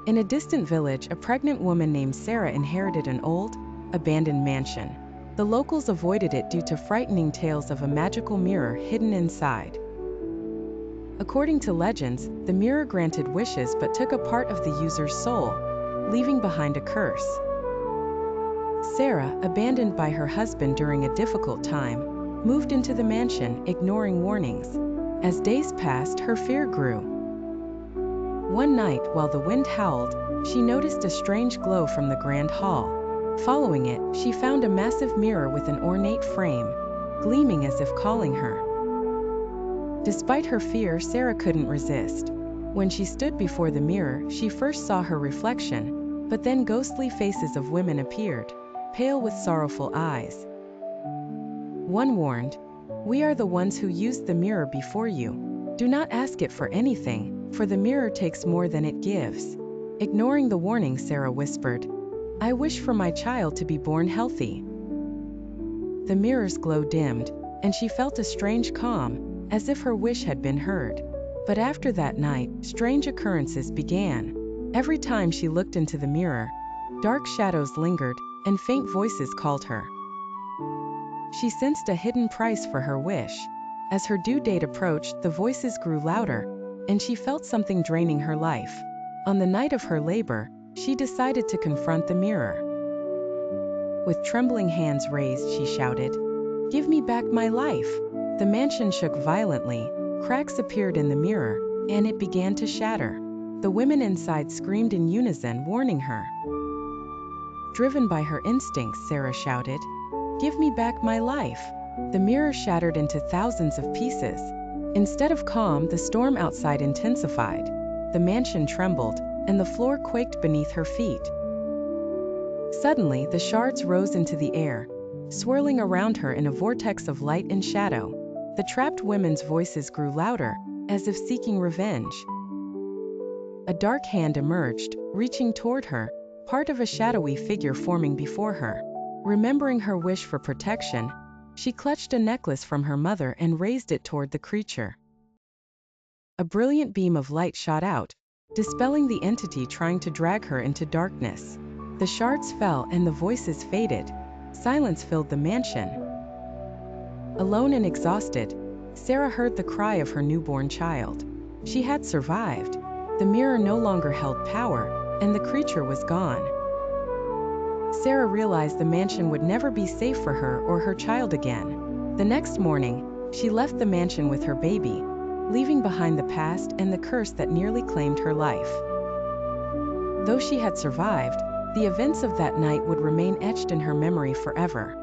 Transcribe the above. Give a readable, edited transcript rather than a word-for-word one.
In a distant village, a pregnant woman named Sarah inherited an old, abandoned mansion. The locals avoided it due to frightening tales of a magical mirror hidden inside. According to legends, the mirror granted wishes but took a part of the user's soul, leaving behind a curse. Sarah, abandoned by her husband during a difficult time, moved into the mansion, ignoring warnings. As days passed, her fear grew. One night, while the wind howled, she noticed a strange glow from the grand hall. Following it, she found a massive mirror with an ornate frame, gleaming as if calling her. Despite her fear, Sarah couldn't resist. When she stood before the mirror, she first saw her reflection, but then ghostly faces of women appeared, pale with sorrowful eyes. One warned, "We are the ones who used the mirror before you. Do not ask it for anything, for the mirror takes more than it gives." Ignoring the warning, Sarah whispered, "I wish for my child to be born healthy." The mirror's glow dimmed, and she felt a strange calm, as if her wish had been heard. But after that night, strange occurrences began. Every time she looked into the mirror, dark shadows lingered, and faint voices called her. She sensed a hidden price for her wish. As her due date approached, the voices grew louder, and she felt something draining her life. On the night of her labor, she decided to confront the mirror. With trembling hands raised, she shouted, "Give me back my life!" The mansion shook violently, cracks appeared in the mirror, and it began to shatter. The women inside screamed in unison, warning her. Driven by her instincts, Sarah shouted, "Give me back my life!" The mirror shattered into thousands of pieces. Instead of calm, the storm outside intensified. The mansion trembled, and the floor quaked beneath her feet. Suddenly, the shards rose into the air, swirling around her in a vortex of light and shadow. The trapped women's voices grew louder, as if seeking revenge. A dark hand emerged, reaching toward her, part of a shadowy figure forming before her. Remembering her wish for protection, she clutched a necklace from her mother and raised it toward the creature. A brilliant beam of light shot out, dispelling the entity trying to drag her into darkness. The shards fell and the voices faded. Silence filled the mansion. Alone and exhausted, Sarah heard the cry of her newborn child. She had survived. The mirror no longer held power, and the creature was gone. Sarah realized the mansion would never be safe for her or her child again. The next morning, she left the mansion with her baby, leaving behind the past and the curse that nearly claimed her life. Though she had survived, the events of that night would remain etched in her memory forever.